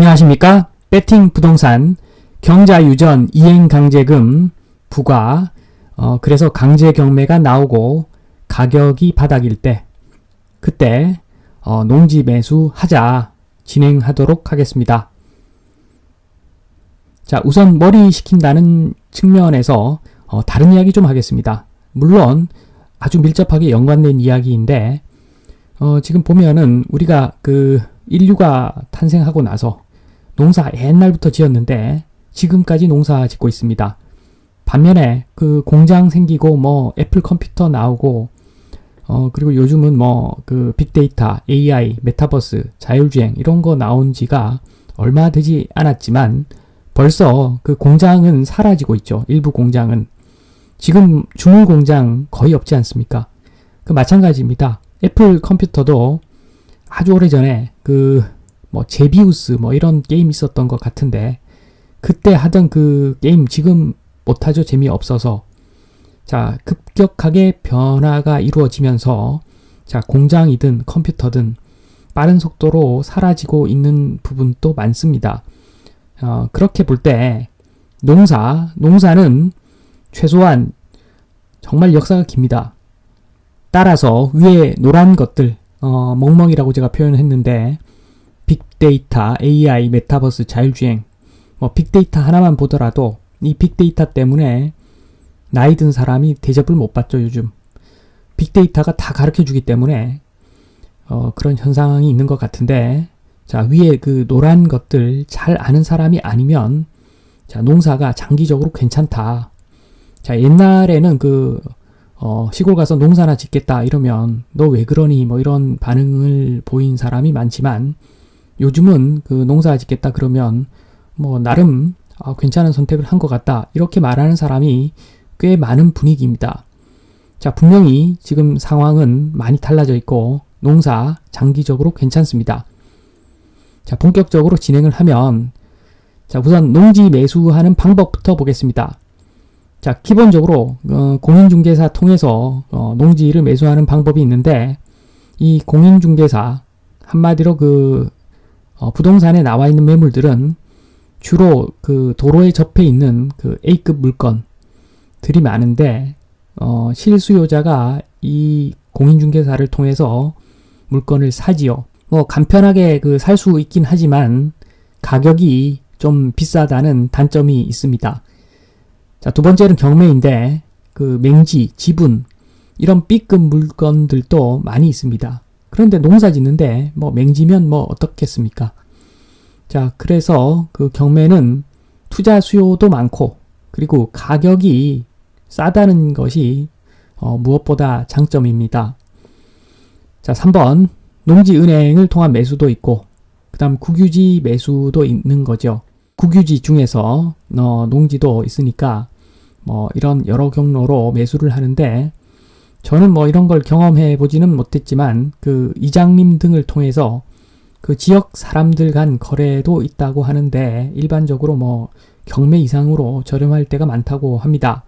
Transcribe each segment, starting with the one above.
안녕하십니까? 배팅 부동산 경자유전 이행강제금 부과 그래서 강제 경매가 나오고 가격이 바닥일 때 그때 농지 매수하자 진행하도록 하겠습니다. 자, 우선 머리 식힌다는 측면에서 다른 이야기 좀 하겠습니다. 물론 아주 밀접하게 연관된 이야기인데 지금 보면은 우리가 인류가 탄생하고 나서 농사 옛날부터 지었는데 지금까지 농사 짓고 있습니다. 반면에 공장 생기고 애플 컴퓨터 나오고 그리고 요즘은 빅데이터, AI, 메타버스, 자율주행 이런 거 나온 지가 얼마 되지 않았지만 벌써 공장은 사라지고 있죠. 일부 공장은. 지금 주물 공장 거의 없지 않습니까? 마찬가지입니다. 애플 컴퓨터도 아주 오래전에 제비우스 이런 게임 있었던 것 같은데 그때 하던 게임 지금 못하죠. 재미없어서. 자, 급격하게 변화가 이루어지면서 자, 공장이든 컴퓨터든 빠른 속도로 사라지고 있는 부분도 많습니다. 그렇게 볼 때 농사는 최소한 정말 역사가 깁니다. 따라서 위에 노란 것들 멍멍이라고 제가 표현했는데 빅데이터, AI, 메타버스, 자율주행 빅데이터 하나만 보더라도 이 빅데이터 때문에 나이 든 사람이 대접을 못 받죠. 요즘 빅데이터가 다 가르쳐주기 때문에 그런 현상이 있는 것 같은데 자, 위에 노란 것들 잘 아는 사람이 아니면 자, 농사가 장기적으로 괜찮다. 자, 옛날에는 시골 가서 농사나 짓겠다 이러면 너 왜 그러니 이런 반응을 보인 사람이 많지만 요즘은 농사 짓겠다 그러면 나름 괜찮은 선택을 한 것 같다 이렇게 말하는 사람이 꽤 많은 분위기입니다. 자, 분명히 지금 상황은 많이 달라져 있고 농사 장기적으로 괜찮습니다. 자, 본격적으로 진행을 하면 자, 우선 농지 매수하는 방법부터 보겠습니다. 자, 기본적으로 공인중개사 통해서 농지를 매수하는 방법이 있는데 이 공인중개사 한마디로 부동산에 나와 있는 매물들은 주로 도로에 접해 있는 A급 물건들이 많은데 실수요자가 이 공인중개사를 통해서 물건을 사지요. 간편하게 살 수 있긴 하지만 가격이 좀 비싸다는 단점이 있습니다. 자, 두 번째는 경매인데 맹지, 지분 이런 B급 물건들도 많이 있습니다. 그런데 농사 짓는데 맹지면 어떻겠습니까? 자, 그래서 경매는 투자 수요도 많고 그리고 가격이 싸다는 것이 무엇보다 장점입니다. 자, 3번 농지은행을 통한 매수도 있고 그 다음 국유지 매수도 있는 거죠. 국유지 중에서 농지도 있으니까 이런 여러 경로로 매수를 하는데 저는 이런 걸 경험해 보지는 못했지만 이장님 등을 통해서 지역 사람들 간 거래도 있다고 하는데 일반적으로 경매 이상으로 저렴할 때가 많다고 합니다.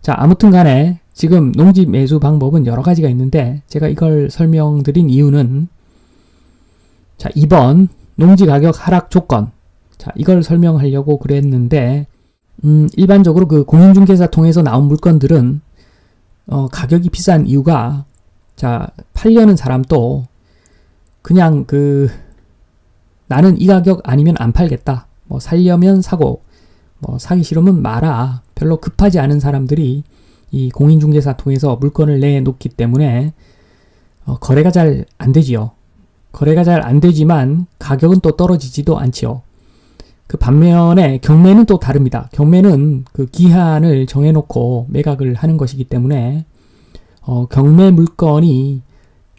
자, 아무튼 간에 지금 농지 매수 방법은 여러 가지가 있는데 제가 이걸 설명드린 이유는 자, 2번 농지 가격 하락 조건 자, 이걸 설명하려고 그랬는데 일반적으로 공인중개사 통해서 나온 물건들은 가격이 비싼 이유가 자, 팔려는 사람도 그냥 나는 이 가격 아니면 안 팔겠다. 살려면 사고 사기 싫으면 마라. 별로 급하지 않은 사람들이 이 공인중개사 통해서 물건을 내놓기 때문에 거래가 잘 안 되지요. 거래가 잘 안 되지만 가격은 또 떨어지지도 않지요. 반면에 경매는 또 다릅니다. 경매는 기한을 정해놓고 매각을 하는 것이기 때문에 경매 물건이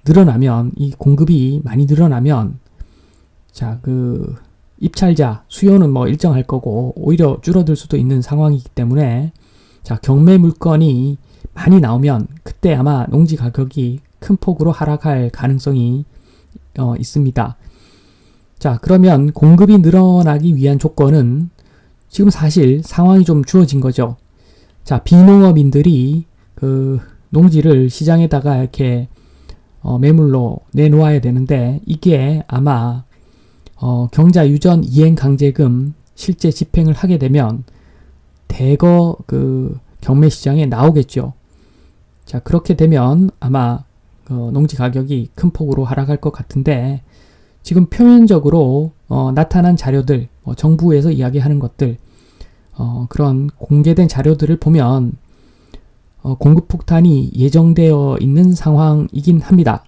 늘어나면 이 공급이 많이 늘어나면 자, 입찰자 수요는 일정할 거고 오히려 줄어들 수도 있는 상황이기 때문에 자, 경매 물건이 많이 나오면 그때 아마 농지 가격이 큰 폭으로 하락할 가능성이 있습니다. 자, 그러면 공급이 늘어나기 위한 조건은 지금 사실 상황이 좀 주어진 거죠. 자, 비농업인들이 농지를 시장에다가 이렇게 매물로 내놓아야 되는데 이게 아마 경자유전 이행강제금 실제 집행을 하게 되면 대거 그 경매시장에 나오겠죠. 자, 그렇게 되면 아마 농지 가격이 큰 폭으로 하락할 것 같은데, 지금 표면적으로 나타난 자료들, 정부에서 이야기하는 것들, 그런 공개된 자료들을 보면 공급 폭탄이 예정되어 있는 상황이긴 합니다.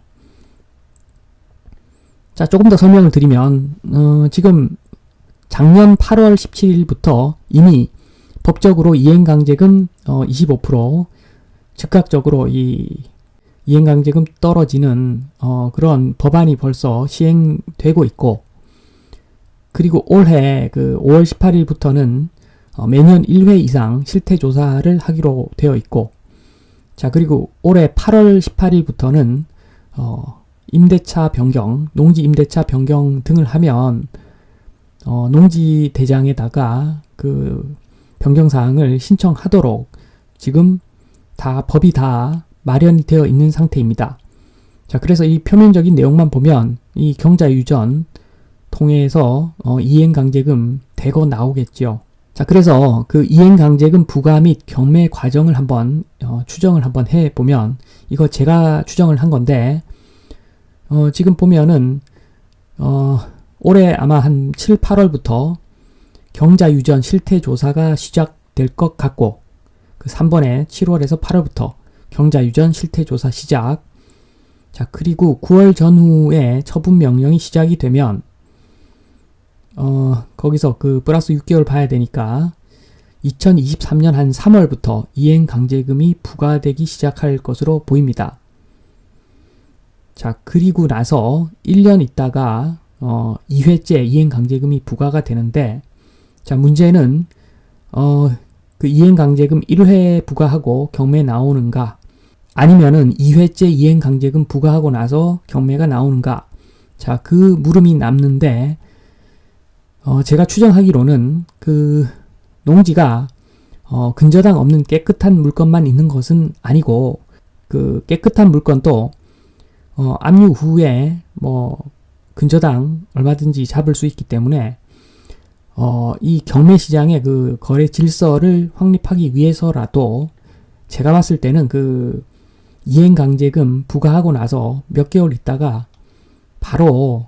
자, 조금 더 설명을 드리면 지금 작년 8월 17일부터 이미 법적으로 이행강제금 25% 즉각적으로 이 이행강제금 떨어지는 그런 법안이 벌써 시행되고 있고, 그리고 올해 그 5월 18일부터는 매년 1회 이상 실태조사를 하기로 되어 있고, 자, 그리고 올해 8월 18일부터는 임대차 변경, 농지 임대차 변경 등을 하면 농지 대장에다가 그 변경사항을 신청하도록 지금 법이 다 마련이 되어 있는 상태입니다. 자, 그래서 이 표면적인 내용만 보면 이 경자유전 통해서 이행강제금 대거 나오겠죠. 자, 그래서 그 이행강제금 부과 및 경매 과정을 한번 추정을 한번 해보면, 이거 제가 추정을 한 건데, 지금 보면은 올해 아마 한 7, 8월부터 경자유전 실태조사가 시작될 것 같고, 그 3번에 7월에서 8월부터 경자유전 실태조사 시작. 자, 그리고 9월 전후에 처분 명령이 시작이 되면 거기서 그 플러스 6개월 봐야 되니까 2023년 한 3월부터 이행강제금이 부과되기 시작할 것으로 보입니다. 자, 그리고 나서 1년 있다가 2회째 이행강제금이 부과가 되는데, 자, 문제는 그 이행강제금 1회 부과하고 경매 나오는가, 아니면은 2회째 이행강제금 부과하고 나서 경매가 나오는가. 자, 그 물음이 남는데, 제가 추정하기로는 그 농지가 근저당 없는 깨끗한 물건만 있는 것은 아니고, 그 깨끗한 물건도 압류 후에 근저당 얼마든지 잡을 수 있기 때문에 이 경매 시장의 그 거래 질서를 확립하기 위해서라도 제가 봤을 때는 그 이행강제금 부과하고 나서 몇 개월 있다가 바로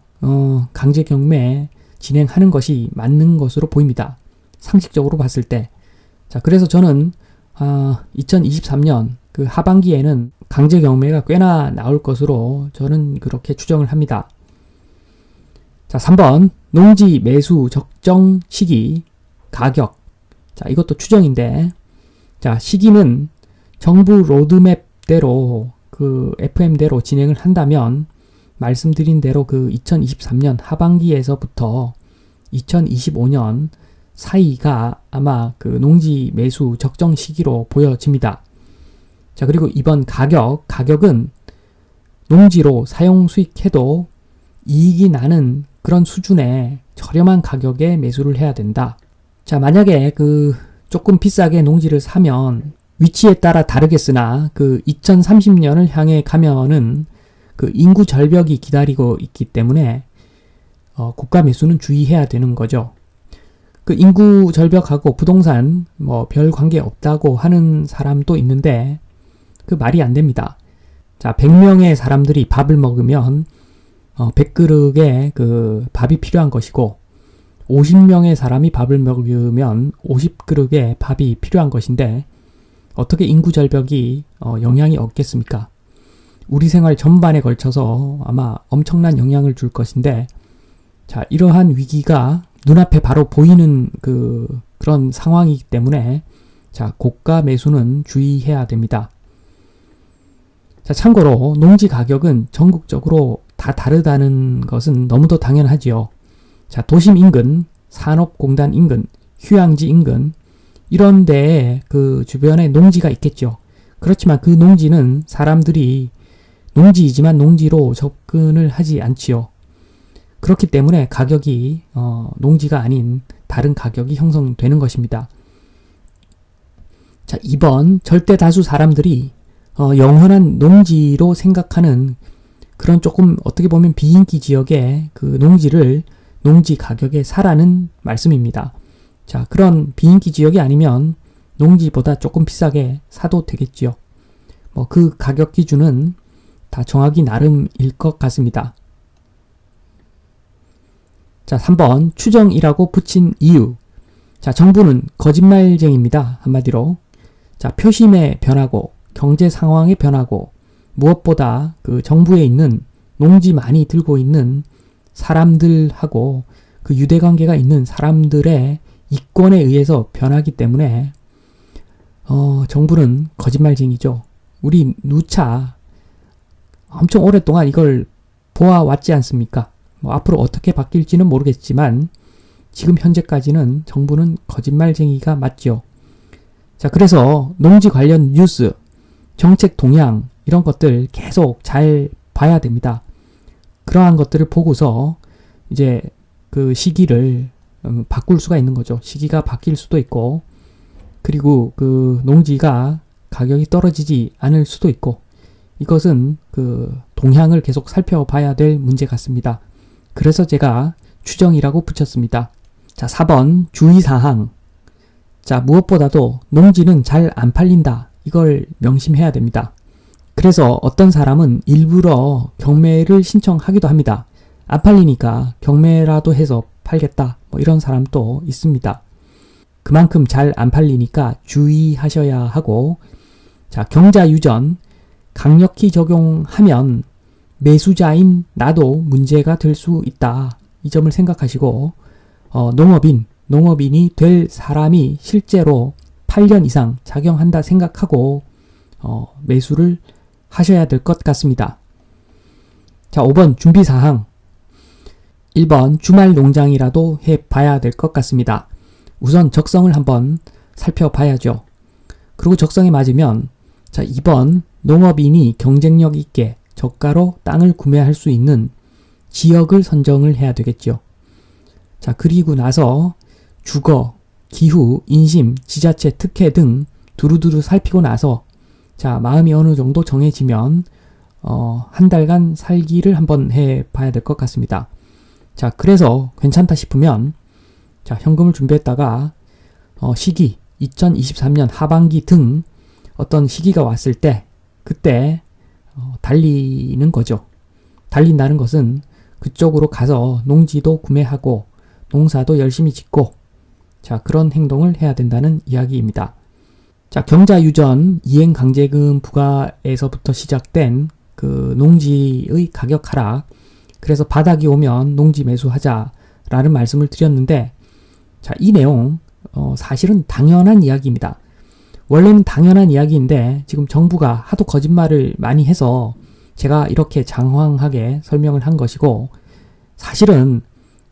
강제 경매 진행하는 것이 맞는 것으로 보입니다. 상식적으로 봤을 때. 자, 그래서 저는 2023년 그 하반기에는 강제 경매가 꽤나 나올 것으로 저는 그렇게 추정을 합니다. 자, 3번 농지 매수 적정 시기, 가격. 자, 이것도 추정인데, 자, 시기는 정부 로드맵대로 그 FM대로 진행을 한다면 말씀드린 대로 그 2023년 하반기에서부터 2025년 사이가 아마 그 농지 매수 적정 시기로 보여집니다. 자, 그리고 이번 가격은 농지로 사용 수익해도 이익이 나는 그런 수준의 저렴한 가격에 매수를 해야 된다. 자, 만약에 그 조금 비싸게 농지를 사면 위치에 따라 다르겠으나 그 2030년을 향해 가면은 그 인구 절벽이 기다리고 있기 때문에 고가 매수는 주의해야 되는 거죠. 그 인구 절벽하고 부동산 별 관계 없다고 하는 사람도 있는데 그 말이 안 됩니다. 자, 100명의 사람들이 밥을 먹으면 100그릇의 그 밥이 필요한 것이고, 50명의 사람이 밥을 먹으면 50그릇의 밥이 필요한 것인데, 어떻게 인구 절벽이 영향이 없겠습니까? 우리 생활 전반에 걸쳐서 아마 엄청난 영향을 줄 것인데, 자, 이러한 위기가 눈앞에 바로 보이는 그런 상황이기 때문에, 자, 고가 매수는 주의해야 됩니다. 자, 참고로 농지 가격은 전국적으로 다 다르다는 것은 너무도 당연하지요. 자, 도심 인근, 산업공단 인근, 휴양지 인근, 이런 데에 그 주변에 농지가 있겠죠. 그렇지만 그 농지는 사람들이 농지이지만 농지로 접근을 하지 않지요. 그렇기 때문에 가격이 농지가 아닌 다른 가격이 형성되는 것입니다. 자, 2번 절대 다수 사람들이 영원한 농지로 생각하는 그런 조금 어떻게 보면 비인기 지역의 그 농지를 농지 가격에 사라는 말씀입니다. 자, 그런 비인기 지역이 아니면 농지보다 조금 비싸게 사도 되겠지요. 뭐 그 가격 기준은 다 정하기 나름일 것 같습니다. 자, 3번 추정이라고 붙인 이유. 자, 정부는 거짓말쟁이입니다. 한마디로. 자, 표심에 변하고 경제 상황에 변하고 무엇보다 그 정부에 있는 농지 많이 들고 있는 사람들하고 그 유대관계가 있는 사람들의 이권에 의해서 변하기 때문에 정부는 거짓말쟁이죠. 우리 누차 엄청 오랫동안 이걸 보아왔지 않습니까? 뭐 앞으로 어떻게 바뀔지는 모르겠지만 지금 현재까지는 정부는 거짓말쟁이가 맞죠. 자, 그래서 농지 관련 뉴스, 정책 동향 이런 것들 계속 잘 봐야 됩니다. 그러한 것들을 보고서 이제 그 시기를 바꿀 수가 있는 거죠. 시기가 바뀔 수도 있고, 그리고 그 농지가 가격이 떨어지지 않을 수도 있고, 이것은 그 동향을 계속 살펴봐야 될 문제 같습니다. 그래서 제가 추정이라고 붙였습니다. 자, 4번 주의사항. 자, 무엇보다도 농지는 잘 안 팔린다. 이걸 명심해야 됩니다. 그래서 어떤 사람은 일부러 경매를 신청하기도 합니다. 안 팔리니까 경매라도 해서 팔겠다. 뭐 이런 사람도 있습니다. 그만큼 잘 안 팔리니까 주의하셔야 하고, 자, 경자유전 강력히 적용하면 매수자인 나도 문제가 될 수 있다. 이 점을 생각하시고 농업인이 될 사람이 실제로 8년 이상 작용한다 생각하고 매수를 하셔야 될 것 같습니다. 자, 5번 준비사항. 1번 주말 농장이라도 해봐야 될 것 같습니다. 우선 적성을 한번 살펴봐야죠. 그리고 적성에 맞으면 자, 2번 농업인이 경쟁력 있게 저가로 땅을 구매할 수 있는 지역을 선정을 해야 되겠죠. 자, 그리고 나서 주거, 기후, 인심, 지자체 특혜 등 두루두루 살피고 나서 자, 마음이 어느 정도 정해지면 한 달간 살기를 한번 해봐야 될 것 같습니다. 자, 그래서 괜찮다 싶으면 자, 현금을 준비했다가 시기 2023년 하반기 등 어떤 시기가 왔을 때 그때 달리는 거죠. 달린다는 것은 그쪽으로 가서 농지도 구매하고 농사도 열심히 짓고 자, 그런 행동을 해야 된다는 이야기입니다. 자, 경자유전 이행강제금 부과에서부터 시작된 그 농지의 가격 하락, 그래서 바닥이 오면 농지 매수하자라는 말씀을 드렸는데 자, 이 내용 사실은 당연한 이야기입니다. 원래는 당연한 이야기인데 지금 정부가 하도 거짓말을 많이 해서 제가 이렇게 장황하게 설명을 한 것이고, 사실은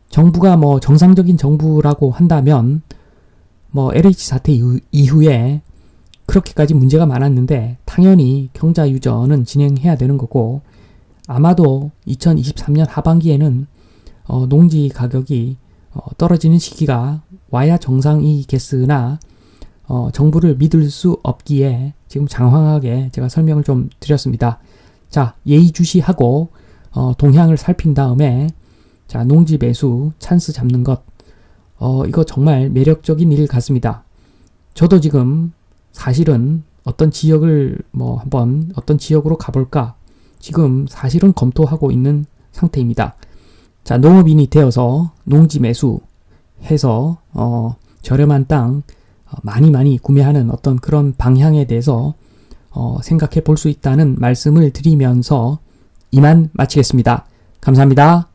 정부가 뭐 정상적인 정부라고 한다면 뭐 LH 사태 이후에 그렇게까지 문제가 많았는데 당연히 경자유전은 진행해야 되는 거고, 아마도 2023년 하반기에는 농지 가격이 떨어지는 시기가 와야 정상이겠으나 정부를 믿을 수 없기에 지금 장황하게 제가 설명을 좀 드렸습니다. 자, 예의주시하고 동향을 살핀 다음에 자, 농지 매수 찬스 잡는 것 이거 정말 매력적인 일 같습니다. 저도 지금 사실은 어떤 지역을 한번 어떤 지역으로 가볼까 지금 사실은 검토하고 있는 상태입니다. 자, 농업인이 되어서 농지 매수 해서 저렴한 땅 많이 구매하는 어떤 그런 방향에 대해서 생각해 볼 수 있다는 말씀을 드리면서 이만 마치겠습니다. 감사합니다.